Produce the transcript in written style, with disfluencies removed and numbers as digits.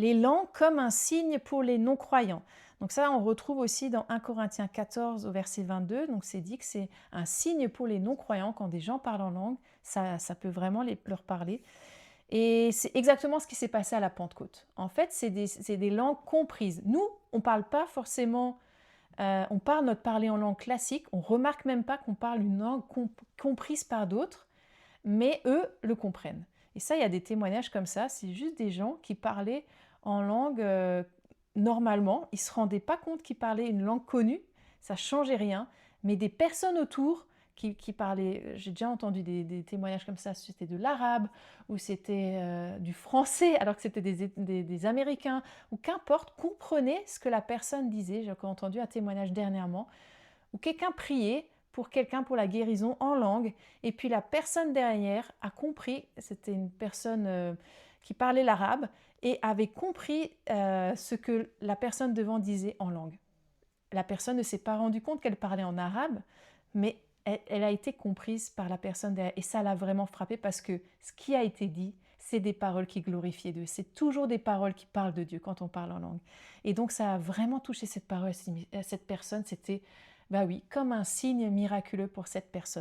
les langues comme un signe pour les non-croyants. Donc ça, on retrouve aussi dans 1 Corinthiens 14 au verset 22. Donc c'est dit que c'est un signe pour les non-croyants quand des gens parlent en langue, ça peut vraiment leur parler. Et c'est exactement ce qui s'est passé à la Pentecôte. En fait, c'est des langues comprises. Nous, on ne parle pas forcément, on parle notre parler en langue classique, on remarque même pas qu'on parle une langue comprise par d'autres, mais eux le comprennent. Et ça, il y a des témoignages comme ça, c'est juste des gens qui parlaient en langue normalement, ils ne se rendaient pas compte qu'ils parlaient une langue connue, ça changeait rien, mais des personnes autour qui parlaient, j'ai déjà entendu des témoignages comme ça, c'était de l'arabe, ou c'était du français, alors que c'était des Américains, ou qu'importe, comprenaient ce que la personne disait. J'ai encore entendu un témoignage dernièrement, où quelqu'un priait pour quelqu'un pour la guérison en langue, et puis la personne derrière a compris, c'était une personne qui parlait l'arabe, et avait compris ce que la personne devant disait en langue. La personne ne s'est pas rendue compte qu'elle parlait en arabe, mais elle a été comprise par la personne derrière, et ça l'a vraiment frappée parce que ce qui a été dit, c'est des paroles qui glorifiaient Dieu. C'est toujours des paroles qui parlent de Dieu quand on parle en langue. Et donc ça a vraiment touché cette parole, cette personne. C'était, bah oui, comme un signe miraculeux pour cette personne.